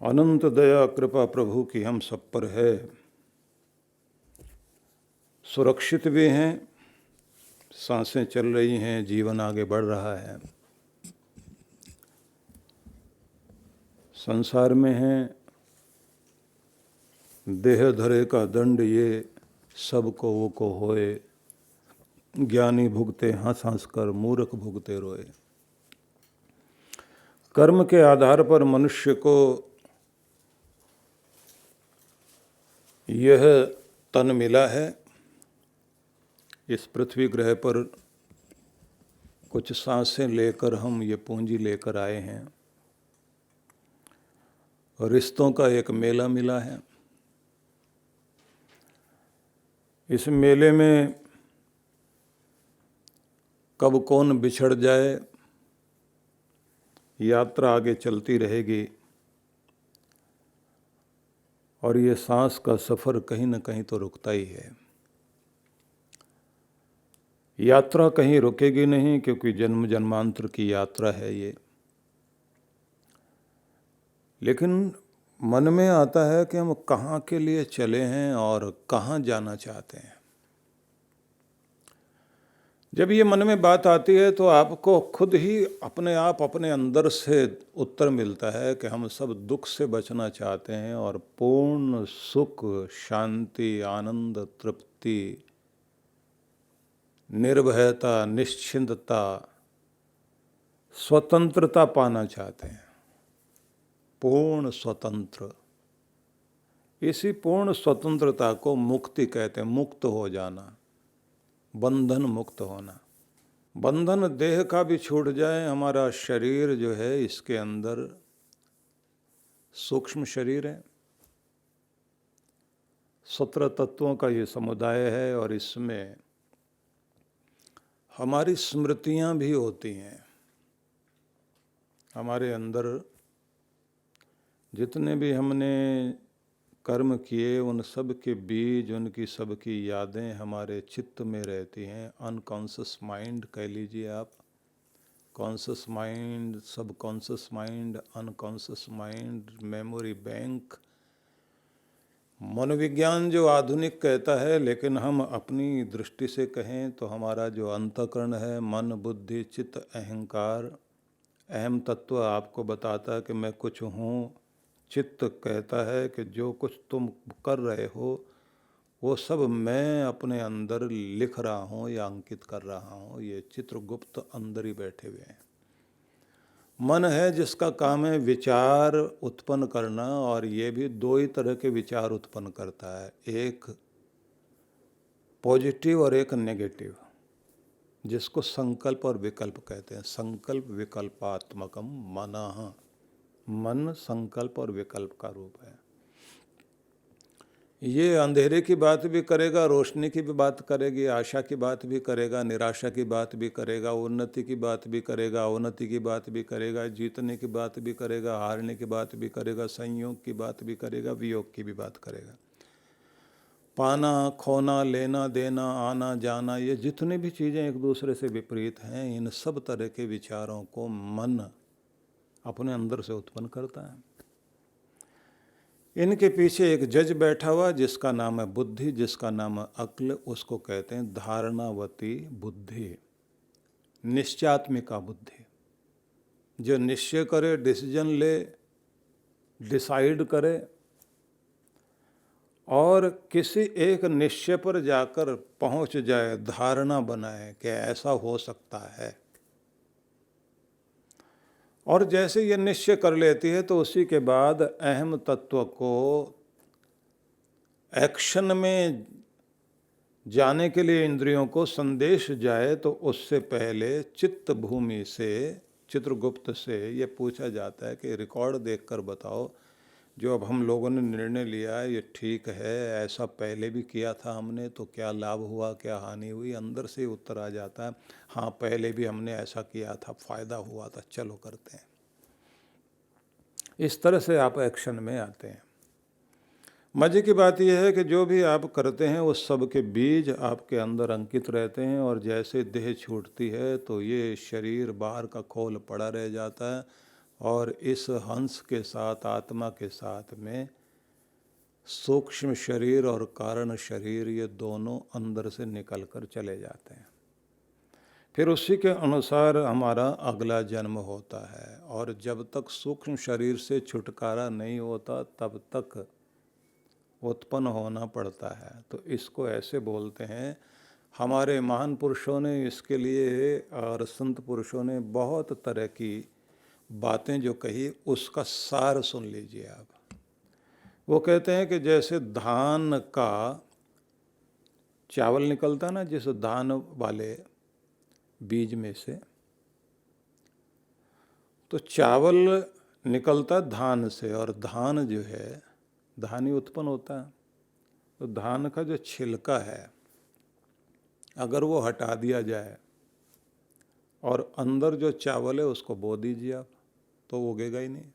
अनंत दया कृपा प्रभु की हम सब पर है। सुरक्षित भी हैं, सांसें चल रही हैं, जीवन आगे बढ़ रहा है। संसार में हैं, देह धरे का दंड ये सब को वो को होए। ज्ञानी भुगते हंस हंस कर, मूर्ख भुगते रोए। कर्म के आधार पर मनुष्य को यह तन मिला है। इस पृथ्वी ग्रह पर कुछ सांसें लेकर हम ये पूंजी लेकर आए हैं। रिश्तों का एक मेला मिला है। इस मेले में कब कौन बिछड़ जाए, यात्रा आगे चलती रहेगी और ये सांस का सफ़र कहीं न कहीं तो रुकता ही है। यात्रा कहीं रुकेगी नहीं, क्योंकि जन्म जन्मांतर की यात्रा है ये। लेकिन मन में आता है कि हम कहाँ के लिए चले हैं और कहाँ जाना चाहते हैं। जब ये मन में बात आती है तो आपको खुद ही अपने आप अपने अंदर से उत्तर मिलता है कि हम सब दुख से बचना चाहते हैं और पूर्ण सुख, शांति, आनंद, तृप्ति, निर्भयता, निश्चिंतता, स्वतंत्रता पाना चाहते हैं। पूर्ण स्वतंत्र। इसी पूर्ण स्वतंत्रता को मुक्ति कहते हैं। मुक्त हो जाना, बंधन मुक्त होना। बंधन देह का भी छूट जाए। हमारा शरीर जो है, इसके अंदर सूक्ष्म शरीर है, 17 तत्वों का ये समुदाय है और इसमें हमारी स्मृतियां भी होती हैं। हमारे अंदर जितने भी हमने कर्म किए, उन सब के बीज, उनकी सब की यादें हमारे चित्त में रहती हैं। अनकॉन्शियस माइंड कह लीजिए आप। कॉन्शियस माइंड, सब conscious mind, unconscious mind, memory bank. मनोविज्ञान जो आधुनिक कहता है, लेकिन हम अपनी दृष्टि से कहें तो हमारा जो अंतःकरण है, मन, बुद्धि, चित्त, अहंकार। अहम तत्व आपको बताता है कि मैं कुछ हूँ। चित्त कहता है कि जो कुछ तुम कर रहे हो वो सब मैं अपने अंदर लिख रहा हूँ या अंकित कर रहा हूँ। ये चित्रगुप्त अंदर ही बैठे हुए हैं। मन है जिसका काम है विचार उत्पन्न करना, और ये भी दो ही तरह के विचार उत्पन्न करता है, एक पॉजिटिव और एक नेगेटिव, जिसको संकल्प और विकल्प कहते हैं। संकल्प विकल्पात्मकम मनः। मन संकल्प और विकल्प का रूप है। ये अंधेरे की बात भी करेगा, रोशनी की भी बात करेगी, आशा की बात भी करेगा, निराशा की बात भी करेगा, उन्नति की बात भी करेगा, अवनति की बात भी करेगा, जीतने की बात भी करेगा, हारने की बात भी करेगा, संयोग की बात भी करेगा, वियोग की भी बात करेगा। पाना, खोना, लेना, देना, आना, जाना, ये जितनी भी चीज़ें एक दूसरे से विपरीत हैं, इन सब तरह के विचारों को मन अपने अंदर से उत्पन्न करता है। इनके पीछे एक जज बैठा हुआ जिसका नाम है बुद्धि, जिसका नाम है अक्ल। उसको कहते हैं धारणावती बुद्धि, निश्चयात्मिका बुद्धि। जो निश्चय करे, डिसीजन ले, डिसाइड करे और किसी एक निश्चय पर जाकर पहुंच जाए, धारणा बनाए कि ऐसा हो सकता है। और जैसे ये निश्चय कर लेती है तो उसी के बाद अहम तत्व को एक्शन में जाने के लिए इंद्रियों को संदेश जाए, तो उससे पहले चित्त भूमि से, चित्रगुप्त से ये पूछा जाता है कि रिकॉर्ड देखकर बताओ, जो अब हम लोगों ने निर्णय लिया है ये ठीक है, ऐसा पहले भी किया था हमने, तो क्या लाभ हुआ, क्या हानि हुई। अंदर से उत्तर आ जाता है, हाँ पहले भी हमने ऐसा किया था, फ़ायदा हुआ था, चलो करते हैं। इस तरह से आप एक्शन में आते हैं। मज़े की बात यह है कि जो भी आप करते हैं उस सब के बीज आपके अंदर अंकित रहते हैं, और जैसे देह छूटती है तो ये शरीर बाहर का खोल पड़ा रह जाता है और इस हंस के साथ, आत्मा के साथ में सूक्ष्म शरीर और कारण शरीर, ये दोनों अंदर से निकल कर चले जाते हैं। फिर उसी के अनुसार हमारा अगला जन्म होता है, और जब तक सूक्ष्म शरीर से छुटकारा नहीं होता तब तक उत्पन्न होना पड़ता है। तो इसको ऐसे बोलते हैं, हमारे महान पुरुषों ने इसके लिए और संत पुरुषों ने बहुत तरह की बातें जो कही, उसका सार सुन लीजिए आप। वो कहते हैं कि जैसे धान का चावल निकलता ना, जिस धान वाले बीज में से, तो चावल निकलता धान से, और धान जो है, धान ही उत्पन्न होता है। तो धान का जो छिलका है, अगर वो हटा दिया जाए और अंदर जो चावल है उसको बो दीजिए आप, तो उगेगा ही नहीं।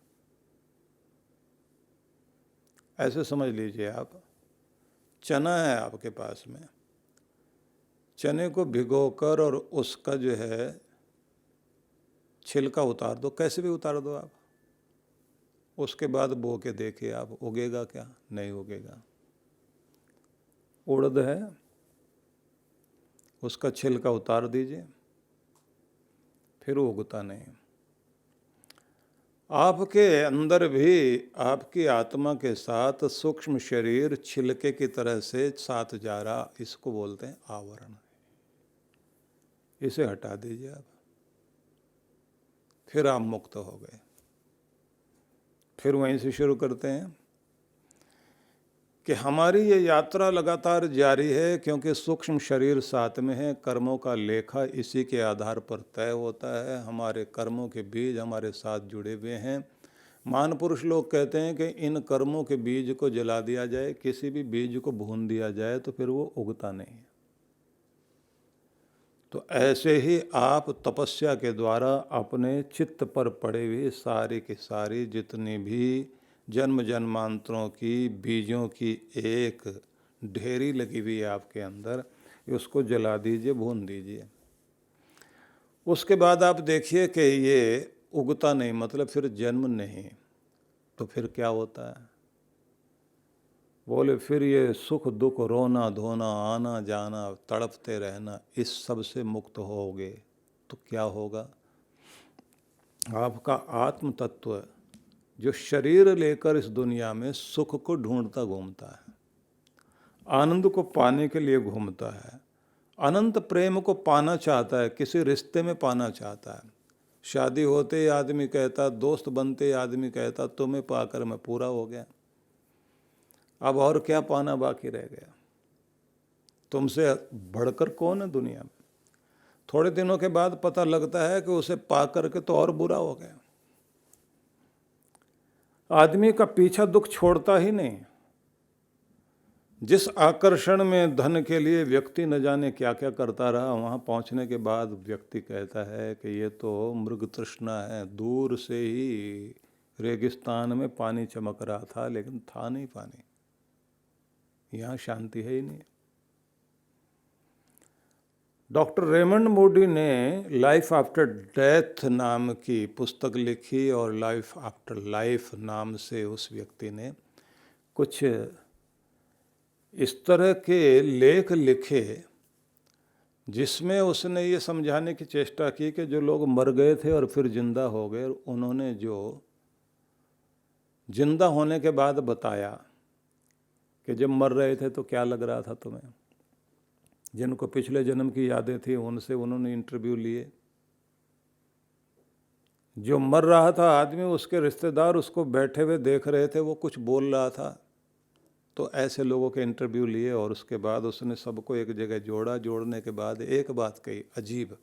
ऐसे समझ लीजिए आप, चना है आपके पास में, चने को भिगोकर और उसका जो है छिलका उतार दो, कैसे भी उतार दो आप, उसके बाद बो के देखिए आप, उगेगा क्या? नहीं उगेगा। उड़द है, उसका छिलका उतार दीजिए, फिर उगता नहीं। आपके अंदर भी आपकी आत्मा के साथ सूक्ष्म शरीर छिलके की तरह से साथ जा रहा, इसको बोलते हैं आवरण। इसे हटा दीजिए आप, फिर आप मुक्त हो गए। फिर वहीं से शुरू करते हैं कि हमारी ये यात्रा लगातार जारी है, क्योंकि सूक्ष्म शरीर साथ में है। कर्मों का लेखा इसी के आधार पर तय होता है। हमारे कर्मों के बीज हमारे साथ जुड़े हुए हैं। महान पुरुष लोग कहते हैं कि इन कर्मों के बीज को जला दिया जाए, किसी भी बीज को भून दिया जाए तो फिर वो उगता नहीं। तो ऐसे ही आप तपस्या के द्वारा अपने चित्त पर पड़े हुए सारी की सारी जितनी भी जन्म जन्मांतरों की बीजों की एक ढेरी लगी हुई है आपके अंदर, उसको जला दीजिए, भून दीजिए। उसके बाद आप देखिए कि ये उगता नहीं, मतलब फिर जन्म नहीं। तो फिर क्या होता है? बोले फिर ये सुख दुख, रोना धोना, आना जाना, तड़पते रहना, इस सब से मुक्त होगे तो क्या होगा? आपका आत्म तत्व जो शरीर लेकर इस दुनिया में सुख को ढूंढता घूमता है, आनंद को पाने के लिए घूमता है, अनंत प्रेम को पाना चाहता है, किसी रिश्ते में पाना चाहता है। शादी होते ही आदमी कहता, दोस्त बनते ही आदमी कहता, तुम्हें पाकर मैं पूरा हो गया, अब और क्या पाना बाकी रह गया? तुमसे बढ़कर कौन है दुनिया में? थोड़े दिनों के बाद पता लगता है कि उसे पा करके तो और बुरा हो गया। आदमी का पीछा दुख छोड़ता ही नहीं। जिस आकर्षण में धन के लिए व्यक्ति न जाने क्या क्या करता रहा, वहाँ पहुँचने के बाद व्यक्ति कहता है कि ये तो मृग तृष्णा है। दूर से ही रेगिस्तान में पानी चमक रहा था, लेकिन था नहीं पानी, यहाँ शांति है ही नहीं। डॉक्टर रेमंड मोडी ने लाइफ आफ्टर डेथ नाम की पुस्तक लिखी, और लाइफ आफ्टर लाइफ नाम से उस व्यक्ति ने कुछ इस तरह के लेख लिखे जिसमें उसने ये समझाने की चेष्टा की कि जो लोग मर गए थे और फिर जिंदा हो गए, उन्होंने जो जिंदा होने के बाद बताया कि जब मर रहे थे तो क्या लग रहा था तुम्हें। जिनको पिछले जन्म की यादें थी उनसे उन्होंने इंटरव्यू लिए। जो मर रहा था आदमी, उसके रिश्तेदार उसको बैठे हुए देख रहे थे, वो कुछ बोल रहा था, तो ऐसे लोगों के इंटरव्यू लिए और उसके बाद उसने सबको एक जगह जोड़ा। जोड़ने के बाद एक बात कही अजीब,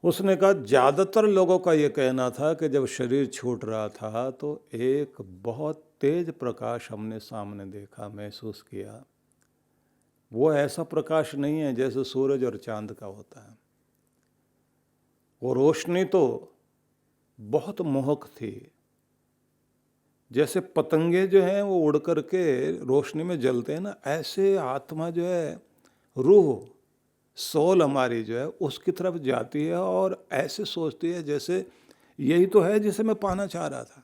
उसने कहा ज़्यादातर लोगों का ये कहना था कि जब शरीर छूट रहा था तो एक बहुत तेज प्रकाश हमने सामने देखा, महसूस किया। वो ऐसा प्रकाश नहीं है जैसे सूरज और चांद का होता है। वो रोशनी तो बहुत मोहक थी, जैसे पतंगे जो हैं वो उड़ करके रोशनी में जलते हैं ना, ऐसे आत्मा जो है, रूह, सोल हमारी जो है उसकी तरफ जाती है और ऐसे सोचती है जैसे यही तो है जिसे मैं पाना चाह रहा था।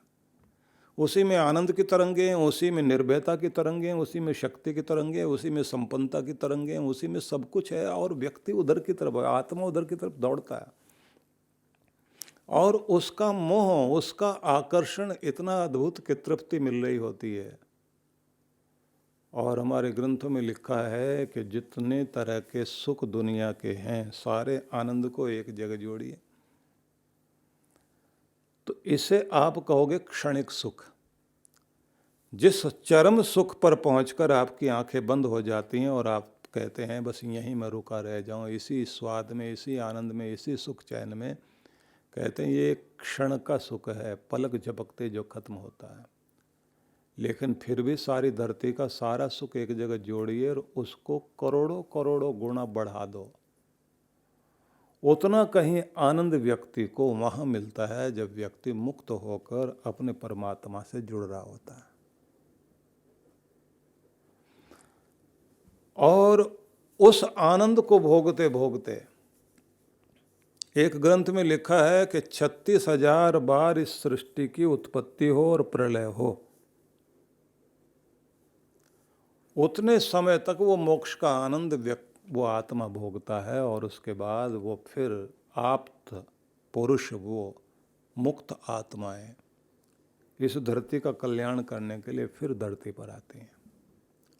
उसी में आनंद की तरंगें हैं, उसी में निर्भयता की तरंगें हैं, उसी में शक्ति की तरंगें हैं, उसी में संपन्नता की तरंगें हैं, उसी में सब कुछ है। और व्यक्ति उधर की तरफ, आत्मा उधर की तरफ दौड़ता है, और उसका मोह, उसका आकर्षण इतना अद्भुत कि तृप्ति मिल रही होती है। और हमारे ग्रंथों में लिखा है कि जितने तरह के सुख दुनिया के हैं, सारे आनंद को एक जगह जोड़िए तो इसे आप कहोगे क्षणिक सुख। जिस चरम सुख पर पहुंचकर आपकी आंखें बंद हो जाती हैं और आप कहते हैं बस यहीं मैं रुका रह जाऊं, इसी स्वाद में, इसी आनंद में, इसी सुख चैन में, कहते हैं ये क्षण का सुख है, पलक झपकते जो खत्म होता है। लेकिन फिर भी सारी धरती का सारा सुख एक जगह जोड़िए और उसको करोड़ों करोड़ों गुना बढ़ा दो, उतना कहीं आनंद व्यक्ति को वहाँ मिलता है जब व्यक्ति मुक्त होकर अपने परमात्मा से जुड़ रहा होता है। और उस आनंद को भोगते भोगते, एक ग्रंथ में लिखा है कि 36,000 बार इस सृष्टि की उत्पत्ति हो और प्रलय हो, उतने समय तक वो मोक्ष का आनंद वो आत्मा भोगता है। और उसके बाद वो फिर आप्त पुरुष, वो मुक्त आत्माएं इस धरती का कल्याण करने के लिए फिर धरती पर आती हैं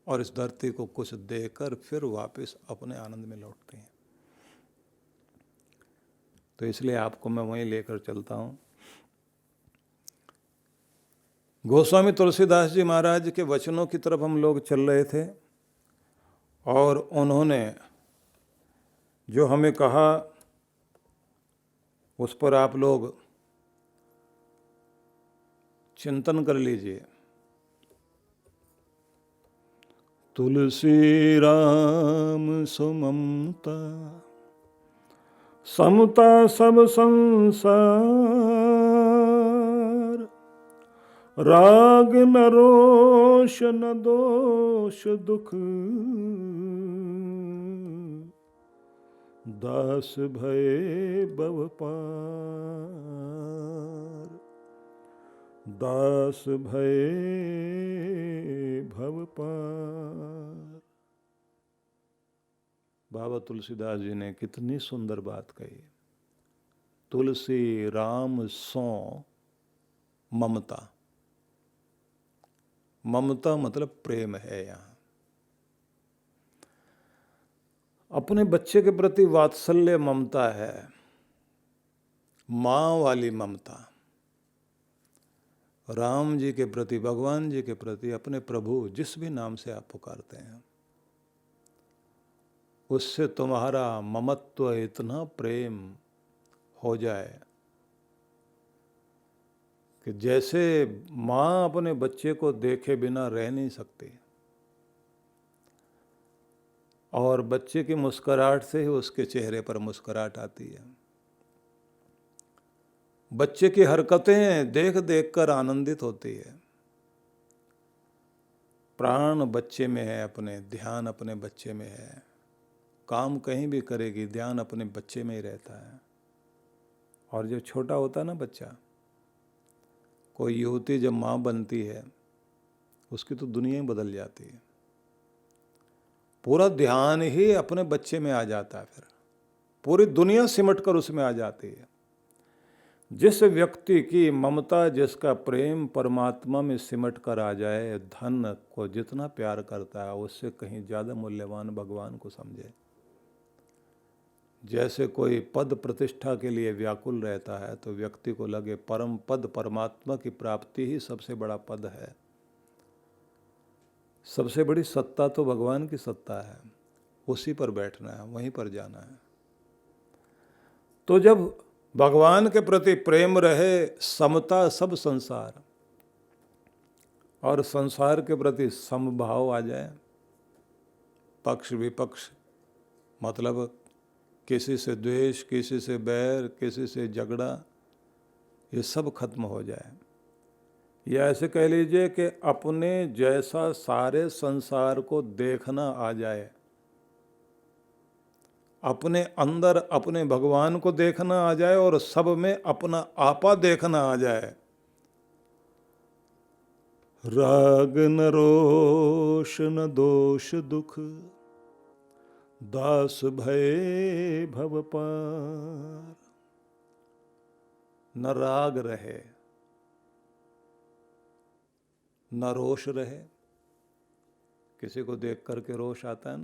और इस धरती को कुछ देकर फिर वापस अपने आनंद में लौटती हैं। तो इसलिए आपको मैं वहीं लेकर चलता हूँ। गोस्वामी तुलसीदास जी महाराज के वचनों की तरफ हम लोग चल रहे थे और उन्होंने जो हमें कहा उस पर आप लोग चिंतन कर लीजिए। तुलसी राम सुममता, समता सब संसार, राग न रोष न दोष दुख, दास भय भव पार, दास भय भव पार। बाबा तुलसीदास जी ने कितनी सुंदर बात कही। तुलसी राम सो ममता, ममता मतलब प्रेम है। यहाँ अपने बच्चे के प्रति वात्सल्य ममता है, माँ वाली ममता। राम जी के प्रति, भगवान जी के प्रति, अपने प्रभु जिस भी नाम से आप पुकारते हैं, उससे तुम्हारा ममत्व इतना प्रेम हो जाए कि जैसे माँ अपने बच्चे को देखे बिना रह नहीं सकती, और बच्चे की मुस्कुराहट से ही उसके चेहरे पर मुस्कुराहट आती है। बच्चे की हरकतें देख देख कर आनंदित होती है। प्राण बच्चे में है, अपने ध्यान अपने बच्चे में है, काम कहीं भी करेगी ध्यान अपने बच्चे में ही रहता है। और जब छोटा होता है ना बच्चा, कोई युवती जब माँ बनती है उसकी तो दुनिया ही बदल जाती है। पूरा ध्यान ही अपने बच्चे में आ जाता है, फिर पूरी दुनिया सिमट कर उसमें आ जाती है। जिस व्यक्ति की ममता, जिसका प्रेम परमात्मा में सिमट कर आ जाए, धन को जितना प्यार करता है उससे कहीं ज़्यादा मूल्यवान भगवान को समझे। जैसे कोई पद प्रतिष्ठा के लिए व्याकुल रहता है तो व्यक्ति को लगे परम पद, परमात्मा की प्राप्ति ही सबसे बड़ा पद है। सबसे बड़ी सत्ता तो भगवान की सत्ता है, उसी पर बैठना है, वहीं पर जाना है। तो जब भगवान के प्रति प्रेम रहे, समता सब संसार, और संसार के प्रति समभाव आ जाए, पक्ष विपक्ष मतलब किसी से द्वेष, किसी से बैर, किसी से झगड़ा, ये सब खत्म हो जाए। या ऐसे कह लीजिए कि अपने जैसा सारे संसार को देखना आ जाए, अपने अंदर अपने भगवान को देखना आ जाए और सब में अपना आपा देखना आ जाए। राग न रोष न दोष दुख, दास भय भव पार। न राग रहे न रोष रहे, किसी को देख करके रोष आता है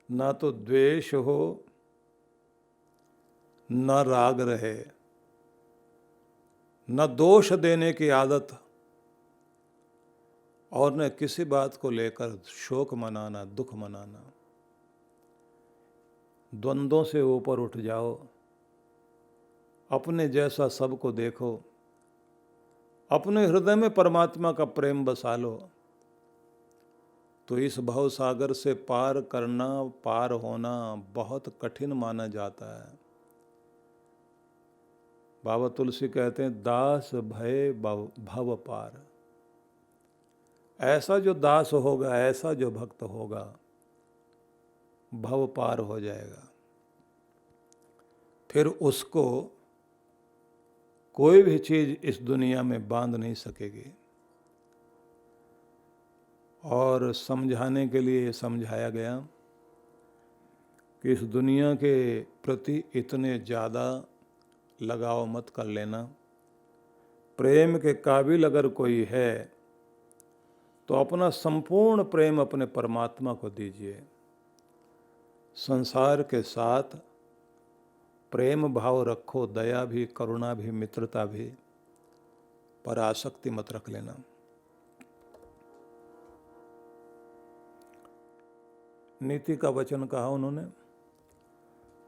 ना तो द्वेष हो, न राग रहे, न दोष देने की आदत, और न किसी बात को लेकर शोक मनाना, दुख मनाना। द्वंद्वों से ऊपर उठ जाओ, अपने जैसा सबको देखो, अपने हृदय में परमात्मा का प्रेम बसा लो, तो इस भव सागर से पार करना, पार होना बहुत कठिन माना जाता है। बाबा तुलसी कहते हैं दास भय भव पार। ऐसा जो दास होगा, ऐसा जो भक्त होगा, भव पार हो जाएगा। फिर उसको कोई भी चीज इस दुनिया में बांध नहीं सकेगी। और समझाने के लिए समझाया गया कि इस दुनिया के प्रति इतने ज़्यादा लगाव मत कर लेना। प्रेम के काबिल अगर कोई है तो अपना संपूर्ण प्रेम अपने परमात्मा को दीजिए। संसार के साथ प्रेम भाव रखो, दया भी, करुणा भी, मित्रता भी, पर आसक्ति मत रख लेना। नीति का वचन कहा उन्होंने,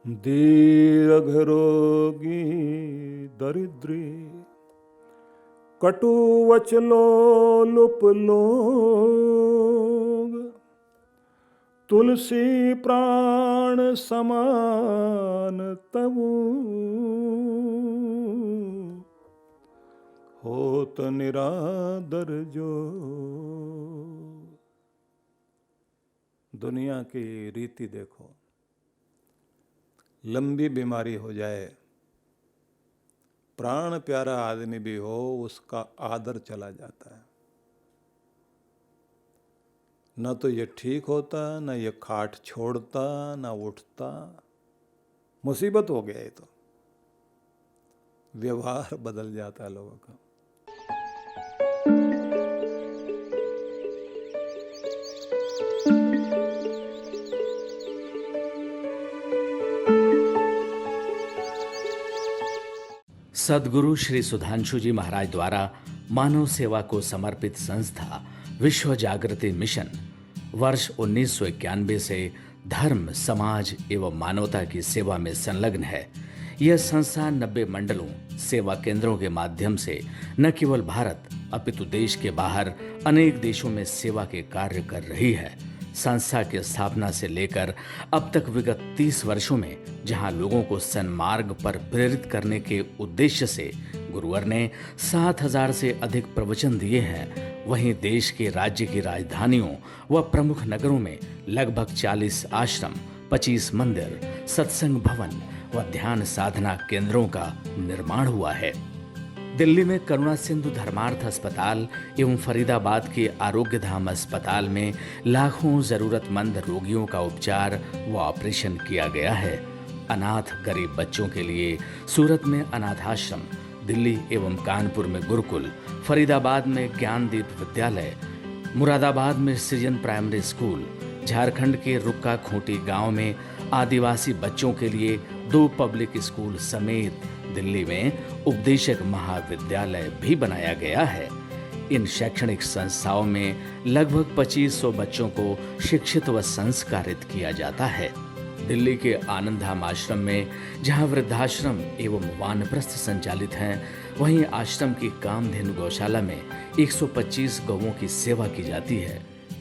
दीर्घ रोगी दरिद्री, कटु वचलो लुप लोग, तुलसी प्राण समान तबु, होत निरादर जो। दुनिया की रीति देखो, लंबी बीमारी हो जाए, प्राण प्यारा आदमी भी हो, उसका आदर चला जाता है। न तो ये ठीक होता, न ये खाट छोड़ता, न उठता। मुसीबत हो गया ये तो। व्यवहार बदल जाता है लोगों का। सद्गुरु श्री सुधांशु जी महाराज द्वारा मानव सेवा को समर्पित संस्था विश्व जागृति मिशन वर्ष 1991 से धर्म, समाज एवं मानवता की सेवा में संलग्न है। यह संस्था 90 मंडलों, सेवा केंद्रों के माध्यम से न केवल भारत अपितु देश के बाहर अनेक देशों में सेवा के कार्य कर रही है। संस्था की स्थापना से लेकर अब तक विगत 30 वर्षों में जहां लोगों को सन्मार्ग पर प्रेरित करने के उद्देश्य से गुरुवर ने 7000 से अधिक प्रवचन दिए हैं, वहीं देश के राज्य की राजधानियों व प्रमुख नगरों में लगभग 40 आश्रम, 25 मंदिर, सत्संग भवन व ध्यान साधना केंद्रों का निर्माण हुआ है। दिल्ली में करुणा सिंधु धर्मार्थ अस्पताल एवं फरीदाबाद के आरोग्य धाम अस्पताल में लाखों जरूरतमंद रोगियों का उपचार व ऑपरेशन किया गया है। अनाथ गरीब बच्चों के लिए सूरत में अनाथाश्रम, दिल्ली एवं कानपुर में गुरुकुल, फरीदाबाद में ज्ञानदीप विद्यालय, मुरादाबाद में सृजन प्राइमरी स्कूल, झारखंड के रुक्का खूंटी गांव में आदिवासी बच्चों के लिए 2 पब्लिक स्कूल समेत दिल्ली में उपदेशक महाविद्यालय भी बनाया गया है। इन शैक्षणिक संस्थाओं में लगभग 2500 बच्चों को शिक्षित व संस्कारित किया जाता है। दिल्ली के आनंदधाम आश्रम में जहां वृद्धाश्रम एवं वानप्रस्थ संचालित हैं, वहीं आश्रम की कामधेनु गौशाला में 125 गौओं की सेवा की जाती है।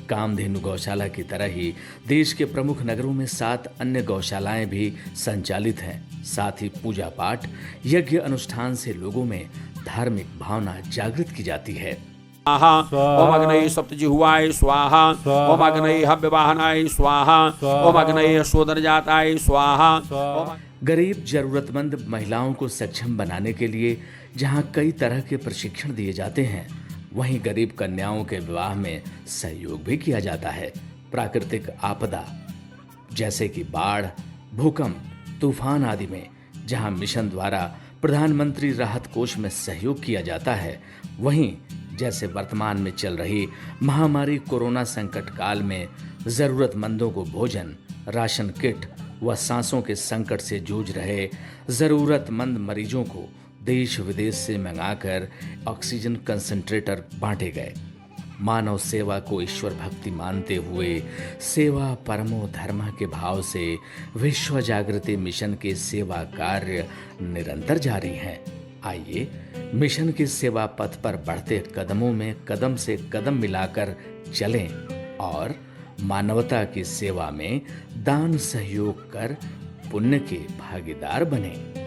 कामधेनु गौशाला की तरह ही देश के प्रमुख नगरों में 7 अन्य गौशालाएं भी संचालित हैं। साथ ही पूजा पाठ, यज्ञ अनुष्ठान से लोगों में धार्मिक भावना जागृत की जाती है। स्वाहा। ओम अग्नये सप्तजिह्वाय स्वाहा। ओम अग्नये हव्यवाहनाय स्वाहा। ओम अग्नये शोधनजाताय स्वाहा। गरीब जरूरतमंद महिलाओं को सक्षम बनाने के लिए जहां कई तरह के प्रशिक्षण दिए जाते हैं, वहीं गरीब कन्याओं के विवाह में सहयोग भी किया जाता है। प्राकृतिक आपदा जैसे कि बाढ़, भूकंप, तूफान आदि में जहां मिशन द्वारा प्रधानमंत्री राहत कोष में सहयोग किया जाता है, वहीं जैसे वर्तमान में चल रही महामारी कोरोना संकट काल में जरूरतमंदों को भोजन, राशन किट व सांसों के संकट से जूझ रहे जरूरतमंद मरीजों को देश विदेश से मंगाकर ऑक्सीजन कंसंट्रेटर बांटे गए। मानव सेवा को ईश्वर भक्ति मानते हुए सेवा परमो धर्म के भाव से विश्व जागृति मिशन के सेवा कार्य निरंतर जारी हैं। आइए मिशन के सेवा पथ पर बढ़ते कदमों में कदम से कदम मिलाकर चलें और मानवता की सेवा में दान सहयोग कर पुण्य के भागीदार बनें।